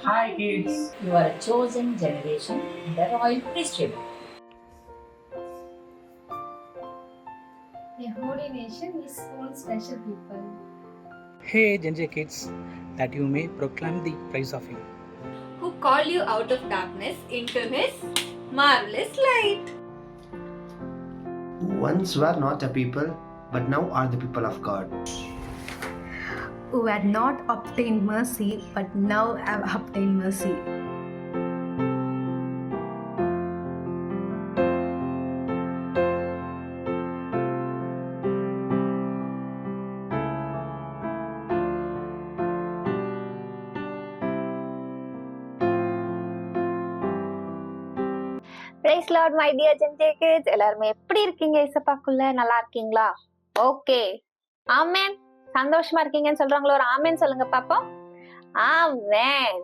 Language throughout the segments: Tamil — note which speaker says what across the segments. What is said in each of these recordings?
Speaker 1: Hi kids.
Speaker 2: You are a chosen generation in the royal priesthood.
Speaker 3: A holy nation is own special people.
Speaker 1: Hey Gen Z kids, that you may proclaim the praise of Him.
Speaker 4: Who called you out of darkness into His marvelous light.
Speaker 5: Who once were not a people, but now are the people of God.
Speaker 3: Who had not obtained mercy, but now have obtained mercy.
Speaker 6: Praise Lord my dear gen J kids, எல்லாருமே எப்படி இருக்கீங்க? இசப்பாக்குள்ள நல்லா இருக்கீங்களா? Okay, amen. சந்தோஷமா இருக்கீங்கன்னு சொல்றாங்களோ, ஒரு ஆமென் சொல்லுங்க பாப்போம். ஆமென்.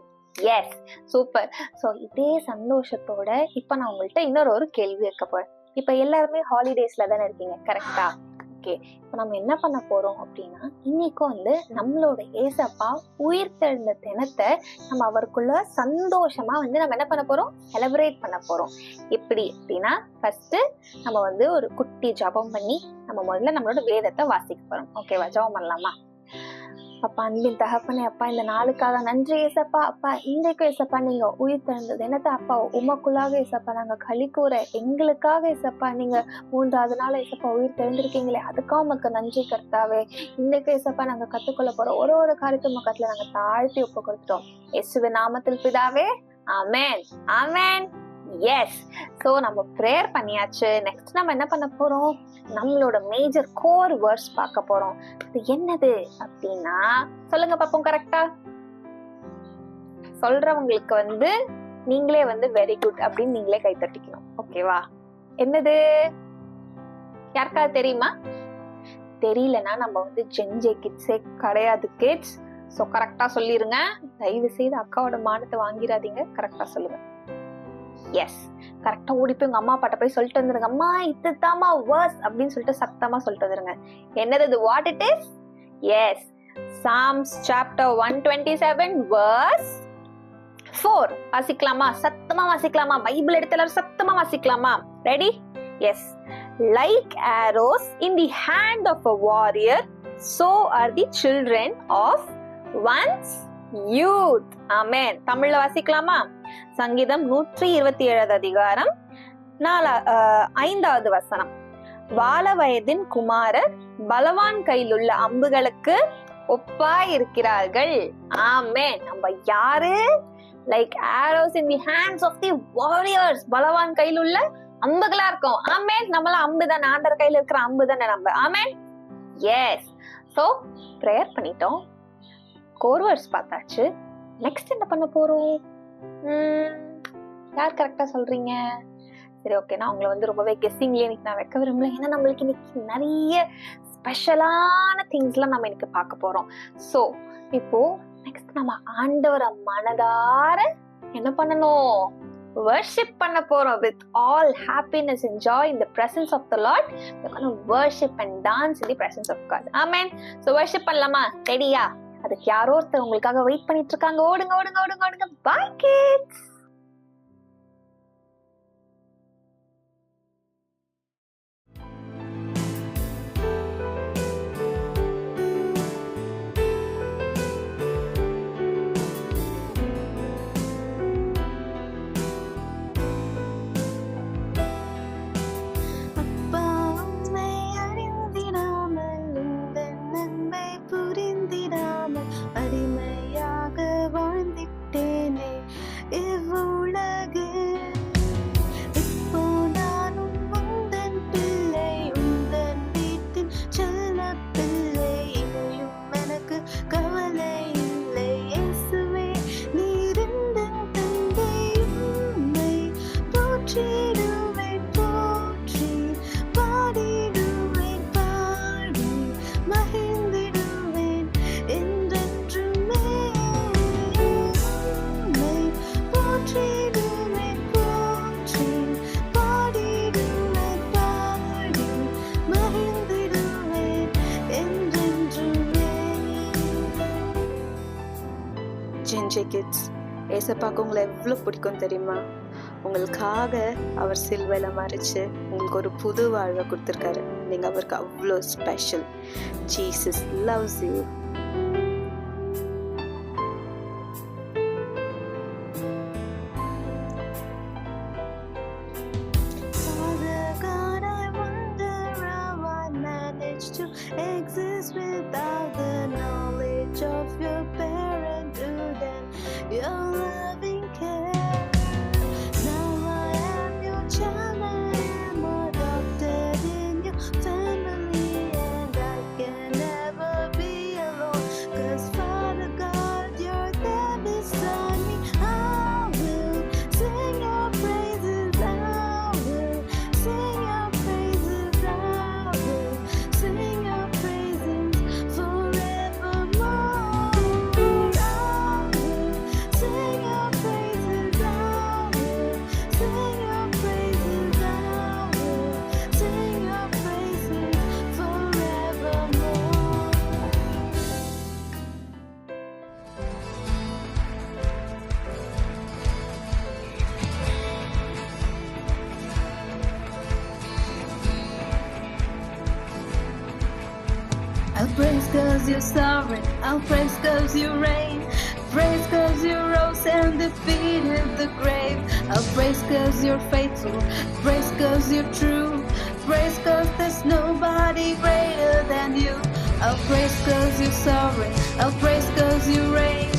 Speaker 6: S, super. ஸோ இதே சந்தோஷத்தோட இப்ப நான் உங்கள்கிட்ட இன்னொரு கேள்வி வைக்க போறேன். இப்ப எல்லாருமே ஹாலிடேஸ்ல தானே இருக்கீங்க, கரெக்டா? ஓகே, இப்போ நம்ம என்ன பண்ண போறோம் அப்படின்னா, இன்னைக்கும் நம்மளோட ஏசப்பா உயிர்த்தெழுந்த தினத்தை நம்ம அவருக்குள்ள சந்தோஷமா நம்ம என்ன பண்ண போறோம், செலிப்ரேட் பண்ண போறோம். எப்படி அப்படின்னா, ஃபர்ஸ்ட் நம்ம ஒரு குட்டி ஜபம் பண்ணி நம்ம முதல்ல நம்மளோட வேதத்தை வாசிக்க போறோம். ஓகேவா? ஜபம் பண்ணலாமா? அப்பா, அன்பின் தகப்பனே, அப்பா இந்த நாளுக்காக நன்றி ஏசப்பா. அப்பா இன்றைக்கும் ஏசப்பா நீங்க உயிர் திறந்தது என்னத்த அப்பா உமக்குள்ளாக ஏசப்பா நாங்க களி கூற எங்களுக்காக ஏசப்பா நீங்க 3வது நாள் ஏசப்பா உயிர் திறந்திருக்கீங்களே, அதுக்காக உமக்கு நன்றி கர்த்தாவே. இன்னைக்கு ஏசப்பா நாங்க கத்துக்கொள்ள போற ஒரு காரியத்தை முகத்துல நாங்க தாழ்த்தி ஒப்பு கொடுத்துட்டோம். இயேசுவின் நாமத்தில் பிதாவே, ஆமென். ஆமென். எஸ். ஸோ நம்ம ப்ரேயர் பண்ணியாச்சு. நெக்ஸ்ட் நம்ம என்ன பண்ண போறோம், நம்மளோட மேஜர் கோர் வேர்ட்ஸ் பார்க்க போறோம். இது என்னது அப்படின்னா, சொல்லுங்க பாப்போம். கரெக்டா சொல்றவங்களுக்கு நீங்களே வெரி குட் அப்படின்னு நீங்களே கை தட்டிக்கணும். ஓகேவா? என்னது யாருக்காவது தெரியுமா? தெரியலன்னா நம்ம ஜென்ஜே கிட்ஸே கிடையாது கிட்ஸ். ஸோ கரெக்டா சொல்லிருங்க. தயவு செய்து அக்காவோட மானத்தை வாங்கிடாதீங்க. கரெக்டா சொல்லுங்க. எஸ், கரெக்டா ஓடி போய் உங்க அம்மா அப்பாட்ட போய் சொல்லிட்டு வந்துருங்க. அம்மா இதுதாம்மா வேர்ஸ் அப்படின்னு சொல்லிட்டு சத்தமா சொல்லிட்டு வந்துருங்க. என்னது what it is? Yes, Psalms chapter 127 verse 4. வாசிக்கலாமா? சத்தமா வாசிக்கலாமா? பைபிள் எடுத்து எல்லாரும் சத்தமா வாசிக்கலாமா? Ready? Yes. Like arrows in the hand of a warrior, so are the children of one's youth. ஆமென். தமிழ்ல வாசிக்கலாமா? சங்கீதம் 127 அதிகாரம் 5வது வசனம். வால வயதின் குமாரர் பலவான் கையிலுள்ள அம்புகளுக்கு ஒப்பாய் இருக்கிறார்கள். ஆமென். நம்ம யாரு? Like arrows in the hands of the warriors. பலவான் கையில் உள்ள அம்புகளா இருக்கும். ஆமென். நம்மள அம்பு தானே, ஆண்டவர் கையில இருக்கிற அம்பு தானே நம்ம. ஆமென். எஸ். சோ பிரேயர் பண்ணிட்டோம், கோர் வேர்ட்ஸ் பார்த்தாச்சு. நெக்ஸ்ட் என்ன பண்ண போறோம்? யார் கரெக்டா சொல்றீங்க? சரி, ஓகே, நான் உங்களை ரொம்பவே கெஸ்ஸிங்ல இன்னைக்கு நான் வைக்க விரும்பல. ஏன்னா நம்மளுக்கு இன்னைக்கு நிறைய ஸ்பெஷலான திங்ஸ்லாம் நம்ம இன்னைக்கு பார்க்க போறோம். ஸோ இப்போ நெக்ஸ்ட் நம்ம ஆண்டவரை மனதார என்ன பண்ணணும்? worship பண்ண போறோம். with all happiness and joy in the presence of the Lord, we're going to worship and dance in the presence of God. Amen. So worship பண்ணலாமா? ரெடியா? அதுக்கு யாரோ ஒருத்தர் உங்களுக்காக வெயிட் பண்ணிட்டு இருக்காங்க. ஓடுங்க ஓடுங்க ஓடுங்க ஓடுங்க. Bye kids.
Speaker 7: Ginger Kids. ஏசப்பாக்கு உங்களை எவ்வளோ பிடிக்கும் தெரியுமா? உங்களுக்காக அவர் சிலுவையில மறிச்சு உங்களுக்கு ஒரு புது வாழ்வை கொடுத்துருக்காரு. நீங்கள் அவருக்கு அவ்வளோ special. Jesus loves you. To exist without the knowledge of your parenthood and your loving care. Now I am your child, I am adopted in your family, and I can never be alone, 'cause Father God, you're there beside me. I will sing your praises, I will sing your praises, I will sing your praises forevermore. I will sing your praises, I will sing your praises, I will sing your praises forevermore. I'll praise 'cause you're sovereign, I'll praise 'cause you reign, praise 'cause you rose and defeated the grave. I'll praise 'cause you're faithful, praise 'cause you're true, praise 'cause there's nobody greater than you. I'll praise 'cause you're sovereign, I'll praise 'cause you reign,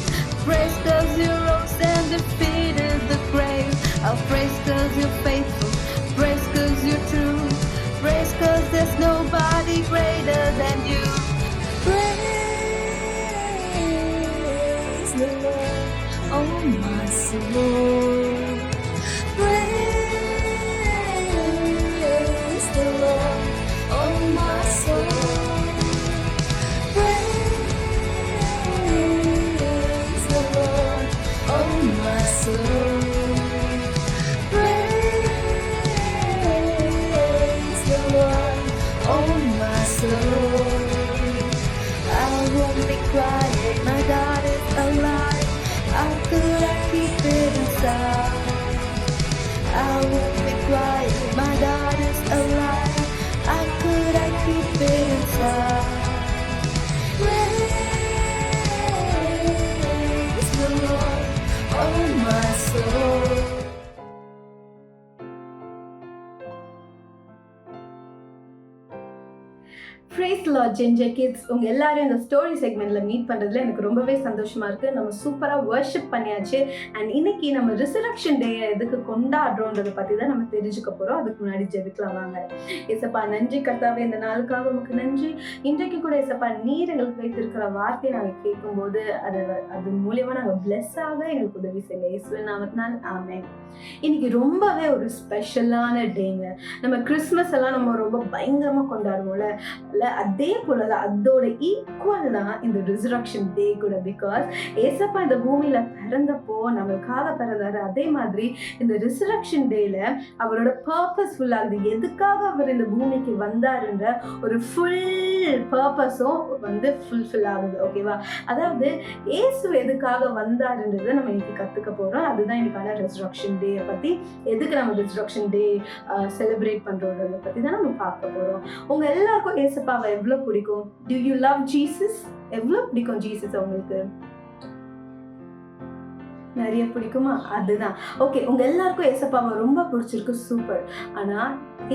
Speaker 7: praise 'cause you rose and defeated the grave. I'll praise 'cause you're faithful, praise 'cause you're true, praise 'cause there's nobody greater than you. Praise the Lord, oh my soul. Praise the Lord, oh my soul. Praise the Lord, oh my soul. Praise the Lord, oh my soul. I won't be quiet, my God is alive. How could I keep it inside? I won't be quiet, my God is alive. How could I keep it inside? Praise the Lord, oh my soul.
Speaker 3: Praise Lord Ginger Kids. உங்கள் எல்லாரும் இந்த ஸ்டோரி செக்மெண்ட்டில் மீட் பண்ணுறதுல எனக்கு ரொம்பவே சந்தோஷமாக இருக்குது. நம்ம சூப்பராக வர்ஷிப் பண்ணியாச்சு. அண்ட் இன்னைக்கு நம்ம ரிசரக்ஷன் டே எதுக்கு கொண்டாடுறோன்றதை பற்றி தான் நம்ம தெரிஞ்சுக்க போகிறோம். அதுக்கு முன்னாடி ஜெபிக்கலாம் வாங்க. ஏசப்பா நன்றி கர்த்தாவே, இந்த நாளுக்காக உங்களுக்கு நன்றி. இன்றைக்கு கூட ஏசப்பா நீர் எங்களுக்கு வைத்திருக்கிற வார்த்தையை நாங்கள் கேட்கும்போது அது மூலியமாக நாங்கள் பிளெஸ் ஆக எங்களுக்கு உதவி செய்யுங்க. இயேசுவின் நாமத்தினால் ஆமென். இன்னைக்கு ரொம்பவே ஒரு ஸ்பெஷலான டேங்க. நம்ம கிறிஸ்மஸ் எல்லாம் நம்ம ரொம்ப பயங்கரமாக கொண்டாடுவோம்ல, அதே போலதான் அதோட ஈக்குவல் தான் இந்த ரிசரக்ஷன் டே கூட. பிகாஸ் ஏசப்பா இந்த பூமியில பிறந்தப்போ நம்மளுக்காக பிறந்தாரு. அதே மாதிரி இந்த ரிசரக்ஷன் டேல அவரோட பர்பஸ் ஃபுல் ஆகுது. எதுக்காக அவர் இந்த பூமிக்கு வந்தாருன்ற ஒரு ஃபுல் பர்பஸும் ஃபுல்ஃபில் ஆகுது. ஓகேவா? அதாவது ஏசு எதுக்காக வந்தாருன்றதை நம்ம இன்னைக்கு கத்துக்க போறோம். அதுதான் இன்னைக்கான ரிசரக்ஷன் டே பத்தி, எதுக்கு நம்ம ரிசரக்ஷன் டே செலிப்ரேட் பண்றோன்றதை பத்தி தான் நம்ம பார்க்க போறோம். உங்க எல்லாருக்கும் ஏசப்பாவை எவ்வளவு பிடிக்கும்? Do you love Jesus? எவ்வளவு பிடிக்கும் ஜீசஸ் உங்களுக்கு? நிறைய பிடிக்குமா? அதுதான். ஓகே, உங்க எல்லாருக்கும் ஏசப்பாவை ரொம்ப பிடிச்சிருக்கு. சூப்பர். ஆனா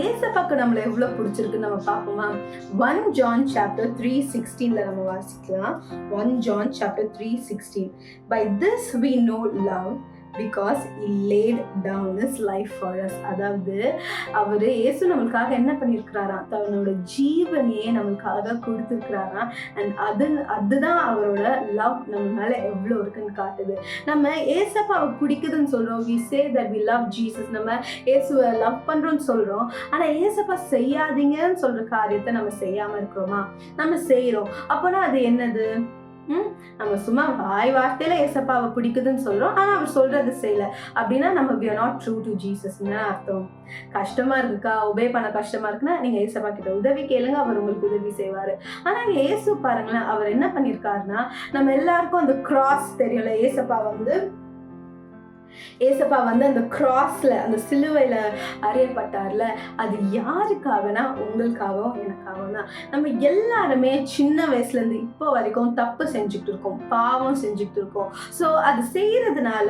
Speaker 3: ஏசப்பாக்கு நம்மள எவ்வளவு பிடிச்சிருக்கு நம்ம பார்ப்போமா? 1 John chapter 3:16 நம்ம வாசிக்கலாம். 1 John chapter 3:16. By this we know love because he laid down his life for us. அதாவது அவரு இயேசு நம்மளுக்காக என்ன பண்ணியிருக்கிறாராம்? தன்னோட ஜீவனையே நம்மளுக்காக கொடுத்துருக்கிறாராம். அண்ட் அதுதான் அவரோட லவ் நம்ம மேல எவ்வளோ இருக்குன்னு காட்டுது. நம்ம ஏசப்பாவை பிடிக்குதுன்னு சொல்றோம். we say that we love Jesus. நம்ம இயேசுவை லவ் பண்றோம்னு சொல்றோம். ஆனா ஏசப்பா செய்யாதீங்கன்னு சொல்ற காரியத்தை நம்ம செய்யாம இருக்கிறோமா? நம்ம செய்யறோம். அப்போனா அது என்னது? நம்ம சும்மா வாய் வார்த்தையில ஏசப்பாவை பிடிக்குதுன்னு சொல்றோம், ஆனா அவர் சொல்றது செய்யல அப்படின்னா நம்ம we are not true to Jesus அர்த்தம். கஷ்டமா இருக்குக்கா, உபே பண்ண கஷ்டமா இருக்குன்னா நீங்க ஏசப்பா கிட்ட உதவி கேளுங்க, அவர் உங்களுக்கு உதவி செய்வாரு. ஆனா ஏசு பாருங்களேன், அவர் என்ன பண்ணிருக்காருன்னா, நம்ம எல்லாருக்கும் அந்த கிராஸ் தெரியும்ல, ஏசப்பா ஏசப்பா வந்து அந்த கிராஸ்ல அந்த சிலுவையில அறையப்பட்டார்ல, அது யாருக்காகனா உங்களுக்காகவும் எனக்காகவும் தான். நம்ம எல்லாருமே சின்ன வயசுல இருந்து இப்போ வரைக்கும் தப்பு செஞ்சுட்டு இருக்கோம், பாவம் செஞ்சுட்டு இருக்கோம். ஸோ அது செய்யறதுனால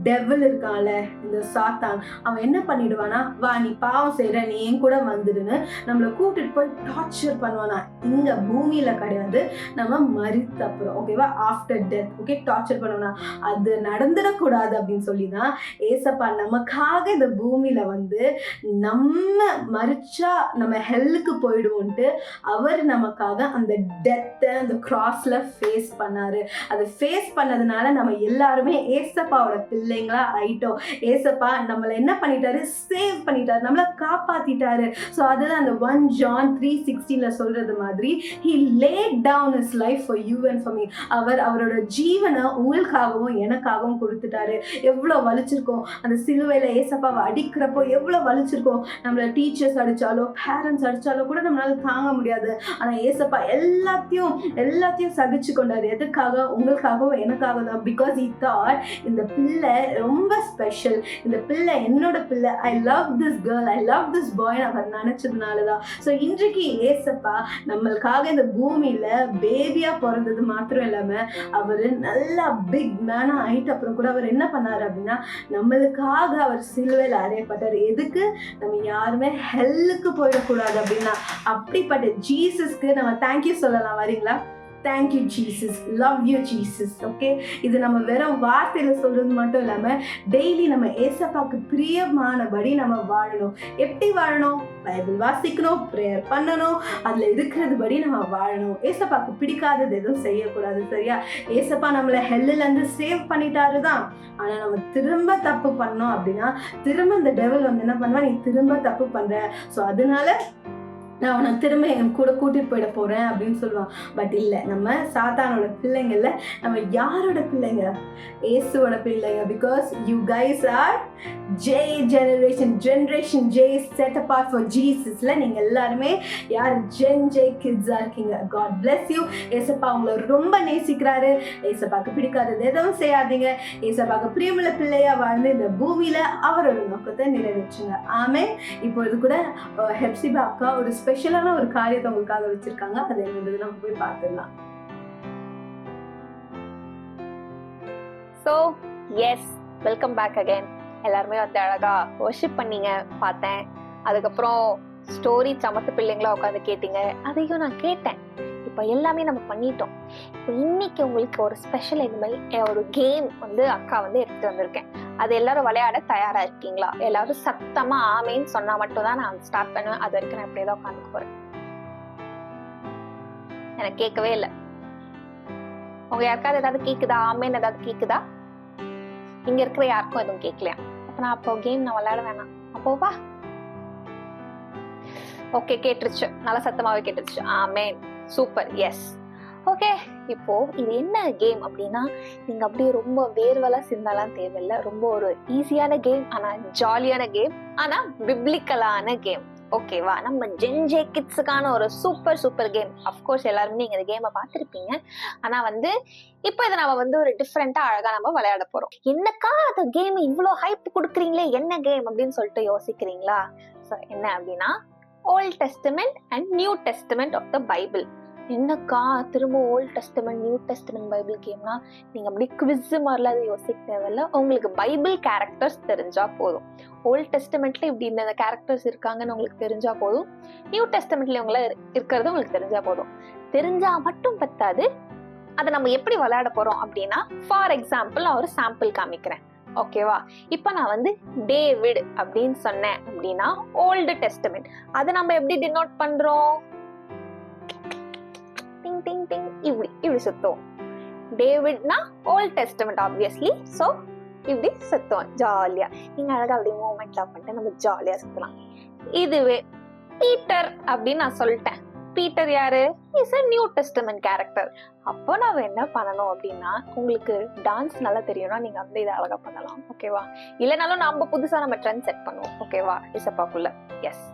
Speaker 3: டெவில் இருக்கான்ல, இந்த சாத்தான், அவன் என்ன பண்ணிடுவானா, வா நீ பாவம் செய்யற, நீ என் கூட வந்துடுன்னு நம்மளை கூட்டிட்டு போய் டார்ச்சர் பண்ணுவானா. இங்க பூமியில கிடையாது, நம்ம மரித்த அப்புறம், ஓகேவா, ஆஃப்டர் டெத், ஓகே, டார்ச்சர் பண்ணுவானா. அது நடந்துடக்கூடாது அப்படின்னு சொல்லி தான் ஏசப்பா நமக்காக இந்த பூமியில வந்து நம்ம மரிச்சா நம்ம ஹெல்லுக்கு போயிடுவோன்ட்டு அவர் நமக்காக அந்த டெத்தை அந்த கிராஸ்ல ஃபேஸ் பண்ணாரு. அதை ஃபேஸ் பண்ணதுனால நம்ம எல்லாருமே ஏசப்பாவோட பிள்ளைங்களா ஆயிட்டோம். ஏசப்பா நம்மளை என்ன பண்ணிட்டாரு, சேவ் பண்ணிட்டாரு, நம்மளை காப்பாத்திட்டாரு. ஸோ அதுதான் அந்த 1 John 3:16 சொல்றது மாதிரி, he laid down his life for you and for me. அவரோட ஜீவனை உங்களுக்காகவும் எனக்காகவும் கொடுத்துட்டாரு. எவ்வளோ வலிச்சிருக்கோம் அந்த சிலுவையில ஏசப்பாவை அடிக்கிறப்போ, எவ்வளோ வலிச்சிருக்கோம். நம்மள டீச்சர்ஸ் அடிச்சாலோ பேரண்ட்ஸ் அடிச்சாலோ கூட நம்மளால தாங்க முடியாது. ஆனா ஏசப்பா எல்லாத்தையும் சகிச்சு கொண்டாரு. எதுக்காக, உங்களுக்காகவும் எனக்காக தான். பிகாஸ் he thought இந்த பிள்ளை ரொம்ப ஸ்பெஷல், இந்த பிள்ளை என்னோட பிள்ளை, I love this girl, I love this boy அவர் நினைச்சதுனாலதான். ஸோ இன்றைக்கு ஏசப்பா நம்மளுக்காக இந்த பூமியில பேபியா பிறந்தது மாத்திரம் இல்லாம அவரு நல்லா பிக் மேனா ஆயிட்டு அப்புறம் கூட அவர் என்ன பண்ணாரு அப்படின்னா, நம்மளுக்காக அவர் சிலுவையில் அறையப்பட்டார். எதுக்கு, நம்ம யாருமே ஹெல்லுக்கு போயிடக்கூடாது அப்படின்னா. அப்படிப்பட்ட ஜீசஸ்க்கு நம்ம தேங்க்யூ சொல்லலாம். வரீங்களா? Thank you Jesus, love you Jesus. Okay, இது நம்ம வெறும் வார்த்தையில சொல்றது மட்டும் இல்லாம டெய்லி நம்ம ஏசப்பாக்கு பிரியமானபடி நம்ம வாழணும். எப்படி வாழணும்? பைபிள் வாசிக்கணும், ப்ரேயர் பண்ணணும், அதுல இருக்கிறது படி நம்ம வாழணும். ஏசப்பாக்கு பிடிக்காதது எதுவும் செய்யக்கூடாது. சரியா? ஏசப்பா நம்மளை ஹெல்லுல இருந்து சேவ் பண்ணிட்டாரு தான். ஆனா நம்ம திரும்ப தப்பு பண்ணோம் அப்படின்னா திரும்ப இந்த டெவில் வந்து என்ன பண்ணுவா, நீ திரும்ப தப்பு பண்ற, ஸோ அதனால நான் உன்னை திரும்ப என் கூட கூட்டிட்டு போயிட போறேன் அப்படின்னு சொல்லுவான். பட் இல்லை, நம்ம சாத்தானோட பிள்ளைங்கள்ல நம்ம யாரோட பிள்ளைங்க? ஏசுவோட பிள்ளைங்க. Because you guys are J generation J set apart for ஜீசஸ்ல. நீங்க எல்லாருமே யார்? ஜென் ஜே கிட்ஸா இருக்கீங்க. God bless you. ஏசப்பா உங்களை ரொம்ப நேசிக்கிறாரு. ஏசப்பாக்கு பிடிக்காதது எதுவும் செய்யாதீங்க. ஏசப்பாக்கு பிரியமுள்ள பிள்ளையா வாழ்ந்து இந்த பூமியில அவரோட நோக்கத்தை நிறைவேற்றுங்க. ஆமென். இப்பொழுது கூட ஹெப்சிபா அக்கா ஒரு ஸ்பெஷலான ஒரு காரியத்தை உங்களுக்காக வச்சிருக்காங்க. அது என்னது நம்ம போய் பார்த்துடலாம்.
Speaker 6: So yes, welcome back again. எல்லாருமே வந்து அழகா வர்ஷிப் பண்ணீங்க பார்த்தேன். அதுக்கப்புறம் ஸ்டோரி சமத்து பிள்ளைங்களா உட்காந்து கேட்டீங்க, அதையும் நான் கேட்டேன். இப்போ எல்லாமே நம்ம பண்ணிட்டோம். இப்போ இன்னைக்கு உங்களுக்கு ஒரு ஸ்பெஷல் எனிமல் ஒரு கேம் வந்து அக்கா வந்து எடுத்துட்டு வந்திருக்கேன். அது எல்லாரும் விளையாட தயாரா இருக்கீங்களா? எல்லாரும் சத்தமா ஆமேன்னு சொன்னா மட்டும் தான் நான் ஸ்டார்ட் பண்ணுவேன். அது வரைக்கும் நான் இப்படியே தான் உட்காந்துக்க போறேன். எனக்கு கேட்கவே இல்லை. உங்க யாருக்காவது ஏதாவது கேக்குதா? ஆமேன்னு ஏதாவது கேக்குதா? இங்க இருக்கிற யாருக்கும் எதுவும் கேட்கலையா? அப்போ கேம் நான் விளையாட வேணாம். அப்போவா? ஓகே, கேட்டுருச்சு. நல்லா சத்தமாவே கேட்டுருச்சு. ஆமேன். சூப்பர். எஸ். ஓகே, இப்போ இது என்ன கேம் அப்படின்னா, நீங்க அப்படியே ரொம்ப வேர்வலா சிந்தாலாம் தேவையில்லை. ரொம்ப ஒரு ஈஸியான கேம், ஆனா ஜாலியான கேம், ஆனா பிப்ளிக்கலான கேம். ஓகேவா? நம்ம ஜென்ஜே கிட்ஸுக்கான ஒரு சூப்பர் கேம். அஃப்கோர்ஸ் எல்லாருமே நீங்க இந்த கேமை பார்த்துருப்பீங்க. ஆனா வந்து இப்போ இதை நம்ம வந்து ஒரு டிஃப்ரெண்டா அழகா நம்ம விளையாட போறோம். என்னக்கா அந்த கேம் இவ்வளோ ஹைப் கொடுக்குறீங்களே, என்ன கேம் அப்படின்னு சொல்லிட்டு யோசிக்கிறீங்களா? என்ன அப்படின்னா, Old Testament and New Testament of the Bible. என்னக்கா திரும்ப Old Testament New Testament Bible கேம்னா, நீங்க அப்படியே குவிஸ் மாதிரிலாம் அதை யோசிக்க தேவையில்ல. உங்களுக்கு பைபிள் கேரக்டர்ஸ் தெரிஞ்சா போதும். ஓல்ட் டெஸ்டமெண்ட்ல இப்படி இந்த கேரக்டர்ஸ் இருக்காங்கன்னு உங்களுக்கு தெரிஞ்சா போதும். நியூ டெஸ்டமெண்ட்ல இவங்கள இருக்கிறது உங்களுக்கு தெரிஞ்சா போதும். தெரிஞ்சா மட்டும் பத்தாது, அதை நம்ம எப்படி விளையாட போறோம் அப்படின்னா, ஃபார் எக்ஸாம்பிள் நான் ஒரு சாம்பிள் காமிக்கிறேன். ஓகேவா? இப்ப நான் வந்து டேவிட் அப்படின்னு சொன்னேன் அப்படின்னா ஓல்டு டெஸ்டமெண்ட். அதை நம்ம எப்படி டினோட் பண்றோம்? டிங் டிங் டிங், இப்படி சுத்துவோம். டேவிட்னா ஓல்ட் டெஸ்டமெண்ட் ஆப்வியஸ்லி. சோ இப்படி சுத்துவோம் ஜாலியா. நீங்க அழகா அப்படி மூவ்மெண்ட்லாம் பண்ணிட்டு நம்ம ஜாலியா சுத்தலாம். இதுவே பீட்டர் அப்படின்னு நான் சொல்லிட்டேன். பீட்டர் யாரு? Is a new testament character. அப்போ நான் என்ன பண்ணணும் அப்படின்னா, உங்களுக்கு டான்ஸ் நல்லா தெரியும்னா நீங்க வந்து இதை அழகா பண்ணலாம். ஓகேவா? இல்லைனாலும் நம்ம புதுசா நம்ம ட்ரெண்ட் செட் பண்ணுவோம். ஓகேவா? இசப்பாக்குள்ள. எஸ்.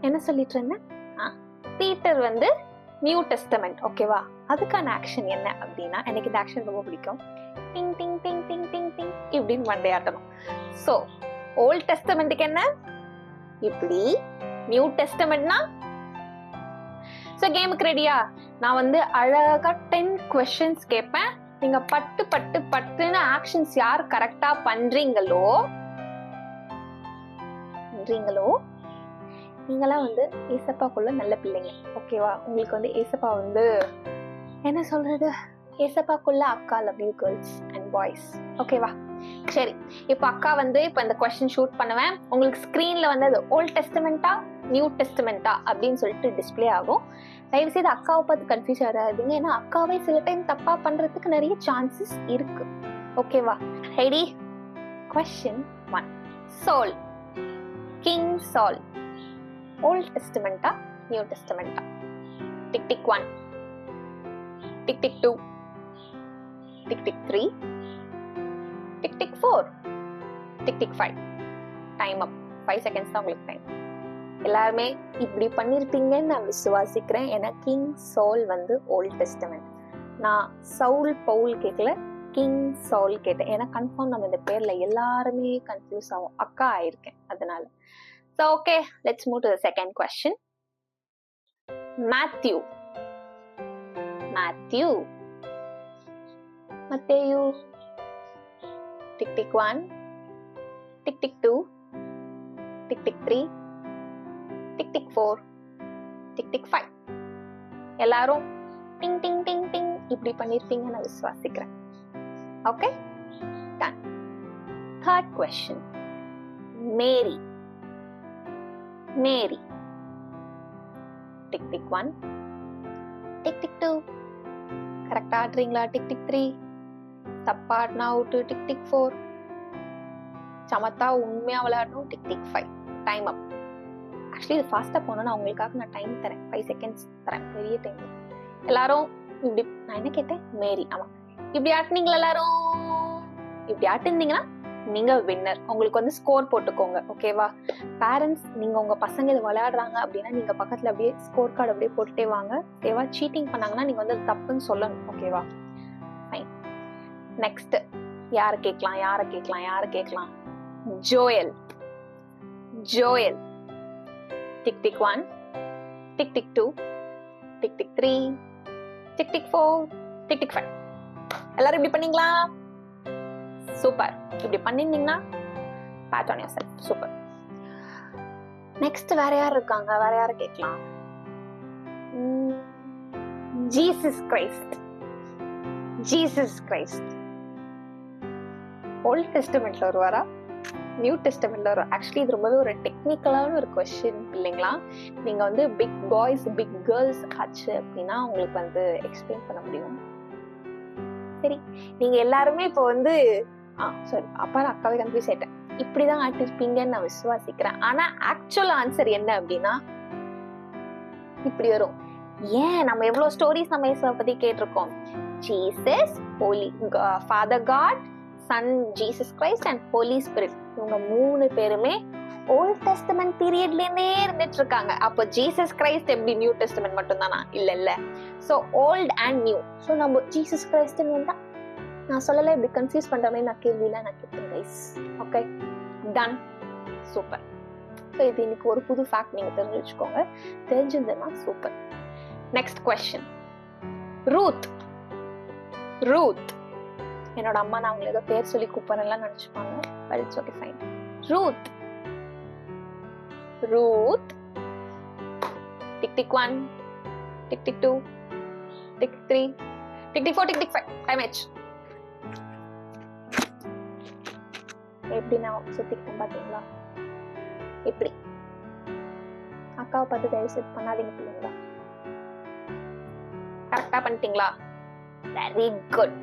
Speaker 6: என்ன சொல்லிட்டு இருந்தேன்? பீட்டர் வந்து நியூ டெஸ்டமெண்ட். ஓகேவா? அதுக்கான ஆக்ஷன் என்ன அப்படின்னா, எனக்கு இந்த ஆக்ஷன் ரொம்ப பிடிக்கும். டிங் டிங் டிங் டிங் டிங் டிங் இப்படின்னு மண்டையாட்டணும். ஸோ ஓல்ட் டெஸ்டமெண்ட்டுக்கு என்ன இப்படி, நியூ டெஸ்டமெண்ட்னா. ஸோ கேமுக்கு ரெடியா? நான் வந்து அழகா 10 questions கேட்பேன். நீங்க பட்டு பட்டு பட்டுன்னு ஆக்ஷன்ஸ் யார் கரெக்டா பண்றீங்களோ நீங்களாம் வந்து ஏசப்பாக்குள்ள நல்ல பிள்ளைங்க. ஓகேவா? உங்களுக்கு வந்து ஏசப்பா வந்து என்ன சொல்றது, ஏசப்பாக்குள்ள அக்கா love you girls and boys. ஓகேவா? சரி, இப்போ அக்கா வந்து இப்போ இந்த கொஸ்டின் ஷூட் பண்ணுவேன். உங்களுக்கு ஸ்க்ரீன்ல வந்து அது ஓல்ட் டெஸ்டமெண்டா நியூ டெஸ்டமெண்டா அப்படின்னு சொல்லிட்டு டிஸ்பிளே ஆகும். தயவு செய்து அக்காவை பார்த்து கன்ஃபியூஸ் ஆகாதீங்க. ஏன்னா அக்காவே சில டைம் தப்பா பண்றதுக்கு நிறைய சான்சஸ் இருக்கு. ஓகேவா? Ready? Question 1. Saul, king Saul, old டெஸ்டமெண்டா நியூ டெஸ்டமெண்டா? Tick tick 1, tick tick 2, tick tick 3, tick tick 4, tick tick 5. Time up. 5 seconds தான் உங்களுக்கு டைம். எல்லாருமே இப்படி பண்ணிருப்பீங்கன்னு நான் விசுவாசிக்கிறேன். ஏன்னா கிங் சவுல் வந்து ஓல்ட் டெஸ்டமெண்ட். நான் சவுல் பவுல் கேட்கல, கிங் சவுல் கேட்டேன். ஏன்னா கன்ஃபார்ம் நம்ம இந்த பேர்ல எல்லாருமே கன்ஃபியூஸ் ஆகும். அக்கா ஆயிருக்கேன் அதனால. So okay, let's move to the second question. Matthew, Mattheyu. Tick tick 1, tick tick 2, tick tick 3, tick tick 4, tick tick 5. எல்லாரும் டிங் டிங் டிங் டிங் இப்படி பண்ணிருப்பீங்கன்னு நான் விசுவாசிக்கிறேன். Okay, done. Third question. Mary, tick tick 1, tick tick 2. கரெக்டா ஆடுறீங்களா? Tick tick 3. தப்பா ஆடினா அவுட்டு. Tick tick 4. சமத்தா உண்மையா விளையாடணும். Tick tick 5. Time up. Actually இது ஃபாஸ்டா போனா நான் உங்களுக்காக நான் டைம் தரேன், 5 seconds தரேன், பெரிய டைம். எல்லாரும் இப்படி, நான் என்ன கேட்டேன்? மேரி. ஆமா, இப்படி ஆட்டினீங்களா? எல்லாரும் இப்படி ஆட்டிருந்தீங்கன்னா நீங்க வின்னர். உங்களுக்கு வந்து ஸ்கோர் போட்டுக்கோங்க. ஓகேவா? பேரண்ட்ஸ், நீங்க உங்க பசங்க இது விளையாடுறாங்க அப்படின்னா நீங்க பக்கத்துல அப்படியே ஸ்கோர் கார்டு அப்படியே போட்டுட்டே வாங்க. ஓகேவா? சீட்டிங் பண்ணாங்கன்னா நீங்க வந்து தப்புன்னு சொல்லணும். ஓகேவா? ஃபைன். நெக்ஸ்ட் யார கேட்கலாம்? Joel. Tick tick 1, tick tick 2, tick tick 3, tick tick 4, tick tick 5. எல்லாரும் இப்படி பண்ணீங்களா? சூப்பர். இப்படி பண்ணிருந்தீங்கன்னா pat on yourself. Super. Next வேற யார் இருக்காங்க? வேற யார கேட்கலாம்? Jesus Christ. ஓல்ட் டெஸ்டமெண்ட்ல வருவாரா நியூ டெஸ்டமெண்ட்ல வரும்? ஆக்சுவலி இது ரொம்பவே ஒரு டெக்னிக்கலான ஒரு கொஸ்டின் இல்லைங்களா? நீங்க வந்து பிக் பாய்ஸ் பிக் கேர்ள்ஸ் ஆச்சு அப்படின்னா உங்களுக்கு வந்து எக்ஸ்பிளைன் பண்ண முடியும். சரி, நீங்க எல்லாருமே இப்போ வந்து சாரி, அப்பா அக்காவே கன்ஃபியூஸ் ஆயிட்டேன். இப்படிதான் ஆட்டிருப்பீங்கன்னு நான் விசுவாசிக்கிறேன். ஆனா ஆக்சுவல் ஆன்சர் என்ன அப்படின்னா இப்படி வரும். ஏன் நம்ம எவ்வளவு ஸ்டோரிஸ் நம்ம இயேசுவை பத்தி கேட்டிருக்கோம். Jesus, holy father God, son Jesus Christ and holy spirit. இவங்க 3 பேருமே ஓல்ட் டெஸ்டமெண்ட் பீரியட்ல இருந்தே இருந்துட்டு இருக்காங்க. அப்போ ஜீசஸ் கிரைஸ்ட் எப்படி நியூ டெஸ்டமெண்ட் மட்டும் தானா? இல்ல. So old and new. So நம்ம ஜீசஸ் கிரைஸ்ட் வந்தா நான் சொல்லல, இப்படி கன்ஃபியூஸ் பண்ற மாதிரி நான் கேள்வியில நான் கேட்டேன் guys. Okay, done. Super. So இது இன்னைக்கு ஒரு புது ஃபேக்ட் நீங்க தெரிஞ்சு வச்சுக்கோங்க. தெரிஞ்சிருந்தேன்னா சூப்பர். Next question. ரூத். என்னோட அம்மா நான் அவங்களை ஏதோ பேர் சொல்லி கூப்பிடுறேன்லாம் நினைச்சுப்பாங்க. But it's okay, fine. Ruth. Tick tick 1, tick tick 2, tick 3, tick tick 4, tick tick 5. Time ஆச்சு. எப்படி நான் சுத்திக்கிட்டேன் பாத்தீங்களா? எப்படி அக்காவை பார்த்து தயவு செய்து பண்ணாதீங்க பிள்ளைங்களா. கரெக்டா பண்ணிட்டீங்களா? Very good.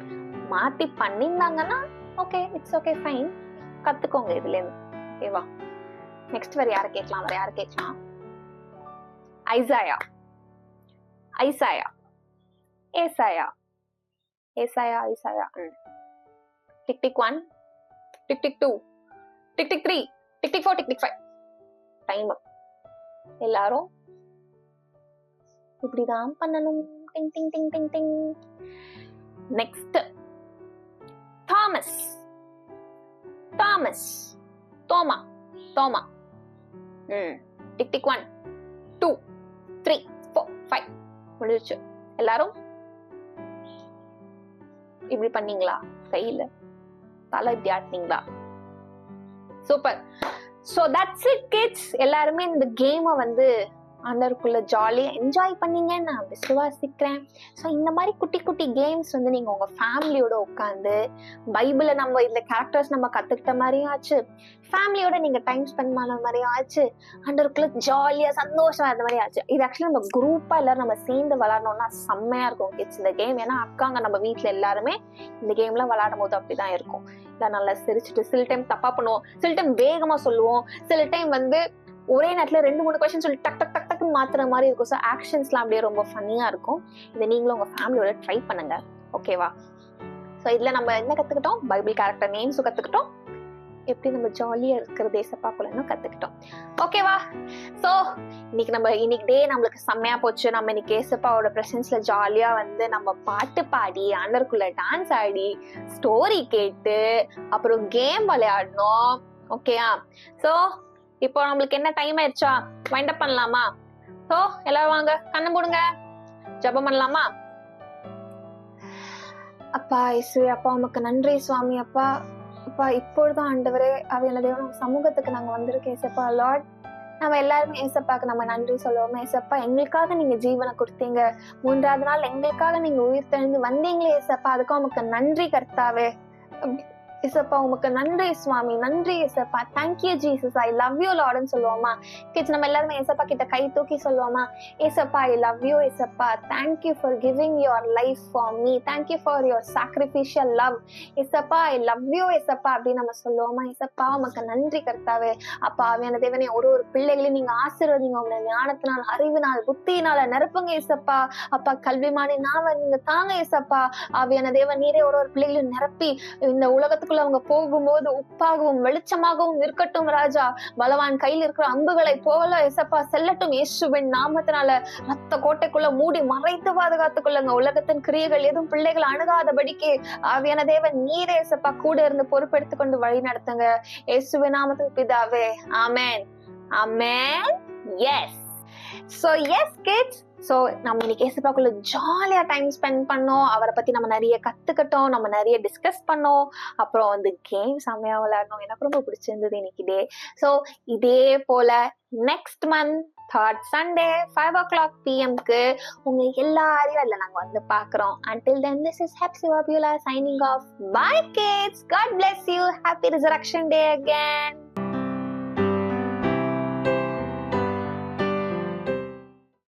Speaker 6: மாத்தி பண்ணிருந்தாங்கன்னா ஓகே, இட்ஸ் ஓகே, ஃபைன். கத்துக்கோங்க இதுல இருந்து. ஓகேவா? நெக்ஸ்ட் வேற யார கேட்கலாம்? Isaiah. Tick tick 1, tick tick 2, tick tick 3, tick tick 4, tick tick 5. Time up. எல்லாரும் இப்படிதான் பண்ணணும். Ding ding ding ding ding. Next Thomas, Thomas, Thoma, Thoma. Tick tick 1 2 3 4 5 முடிஞ்சிச்சு. எல்லாரும் இப்படி பண்ணீங்களா? கையில தலை இப்படி ஆட்டினீங்களா? Super. So that's it kids. எல்லாருமே இந்த கேமை வந்து அண்டருக்குள்ள ஜாலியா என்ஜாய் பண்ணீங்கன்னு நான் விசுவாசிக்கிறேன். ஸோ இந்த மாதிரி குட்டி குட்டி கேம்ஸ் வந்து நீங்க உங்க ஃபேமிலியோட உட்காந்து பைபிளை நம்ம இந்த கேரக்டர்ஸ் நம்ம கத்துக்கிட்ட மாதிரியும் ஆச்சு, ஃபேமிலியோட நீங்க டைம் ஸ்பெண்ட் பண்ண மாதிரியும் ஆச்சு, அண்டருக்குள்ள ஜாலியா சந்தோஷமா இருந்த மாதிரி ஆச்சு. இது ஆக்சுவலி நம்ம குரூப்பா எல்லாரும் நம்ம சேர்ந்து விளையாடணும்னா செம்மையா இருக்கும் கிட்ஸ் இந்த கேம். ஏன்னா அக்காங்க நம்ம வீட்டுல எல்லாருமே இந்த கேம்லாம் விளையாடும் போது அப்படிதான் இருக்கும். இல்லை நல்லா சிரிச்சுட்டு சில டைம் தப்பா பண்ணுவோம், சில டைம் வேகமா சொல்லுவோம், சில டைம் வந்து ஒரே நேரத்துல 2-3 கொஸ்டின் சொல்லி டக் டக் டக் டக்குன்னு மாத்துற மாதிரி இருக்கும். ஸோ ஆக்ஷன்ஸ்லாம் அப்படியே ரொம்ப ஃபன்னியா இருக்கும். இதை நீங்களும் உங்க ஃபேமிலியோட ட்ரை பண்ணுங்க. ஓகேவா? ஸோ இதுல நம்ம என்ன கத்துக்கிட்டோம்? பைபிள் கேரக்டர் நேம்ஸும் கத்துக்கிட்டோம், எப்படி நம்ம ஜாலியா இருக்கிறது ஏசப்பாக்குள்ளன்னு கத்துக்கிட்டோம். ஓகேவா? ஸோ இன்னைக்கு டே நம்மளுக்கு செம்மையா போச்சு. நம்ம இன்னைக்கு ஏசப்பாவோட பிரசன்ஸ்ல ஜாலியா வந்து நம்ம பாட்டு பாடி அண்டருக்குள்ள டான்ஸ் ஆடி ஸ்டோரி கேட்டு அப்புறம் கேம் விளையாடணும். ஓகேயா? ஸோ இப்போ நம்மளுக்கு என்ன டைம் ஆயிடுச்சா? வைண்ட் அப் பண்ணலாமா? ஸோ எல்லாரும் வாங்க, கண்ணு மூடுங்க, ஜெபம் பண்ணலாமா? அப்பா இயேசுவே, அப்பா உமக்கு நன்றி சுவாமி. அப்பா அப்பா இப்பொழுதும் ஆண்டவரே அவையான தேவன் சமூகத்துக்கு நாங்க வந்திருக்கோம் ஏசப்பா. லார்ட் நம்ம எல்லாருமே ஏசப்பாக்கு நம்ம நன்றி சொல்லுவோம். ஏசப்பா எங்களுக்காக நீங்க ஜீவனை கொடுத்தீங்க, 3வது நாள் எங்களுக்காக நீங்க உயிர் தெழுந்து வந்தீங்களே ஏசப்பா, அதுக்கும் உமக்கு நன்றி கர்த்தாவே. ஏசப்பா உமக்கு நன்றி சுவாமி, நன்றி ஏசப்பா. Thank you Jesus, I love you லார்ட்னு சொல்லுவோமா கிட்ஸ்? நம்ம எல்லாருமே ஏசப்பா கிட்ட கை தூக்கி சொல்லுவோமா? ஏசப்பா ஐ லவ் யூ ஏசப்பா, thank you for giving your life for me, thank you for your sacrificial love ஏசப்பா, ஐ லவ் யூ ஏசப்பா அப்படின்னு நம்ம சொல்லுவோமா? ஏசப்பா உமக்கு நன்றி கர்த்தாவே. அப்பா ஆவியான தேவனே, ஒரு பிள்ளைகளையும் நீங்க ஆசீர்வதிங்க, உங்களை ஞானத்தினால், அறிவினால், புத்தியினால நிரப்புங்க ஏசப்பா. அப்பா கல்விமானி நாம நீங்க தாங்க ஏசப்பா. ஆவியான தேவன் நீரே ஒரு பிள்ளைகளையும் நிரப்பி இந்த உலகத்துக்குள்ள அவங்க போகும்போது உப்பாகவும் வெளிச்சமாகவும் இருக்கட்டும் ராஜா. பலவான் கையில் இருக்கிற அம்புகளை போல ஏசப்பா செல்லட்டும் இயேசுவின் நாமத்தினால. ரத்த கோட்டைக்குள்ள மூடி மறைத்து பாதுகாத்துக்கொள்ளுங்க. உலகத்தின் கிரியைகள் எதுவும் பிள்ளைகள் அணுகாதபடிக்கு ஆவியான தேவன் நீரே ஏசப்பா கூட இருந்து பொறுப்பெடுத்து கொண்டு வழி நடத்துங்க இயேசுவின் நாமத்தில் பிதாவே. Amen, amen. Yes. So yes kids, so நம்ம இன்னைக்கு ஏசப்பாக்குள்ள ஜாலியா டைம் ஸ்பெண்ட் பண்ணோம், அவரை பத்தி நம்ம நிறைய கத்துக்கிட்டோம், நம்ம நிறைய டிஸ்கஸ் பண்ணோம், அப்புறம் வந்து கேம் செம்மையா விளையாடணும். எனக்கு ரொம்ப பிடிச்சிருந்தது இன்னைக்கு டே. ஸோ இதே போல next month 3rd Sunday 5 o'clock PM-க்கு உங்க எல்லாரையும் அதுல நாங்க வந்து பாக்குறோம். Until then, this is Hepzibah Beulah signing off. Bye kids, God bless you, happy resurrection day again.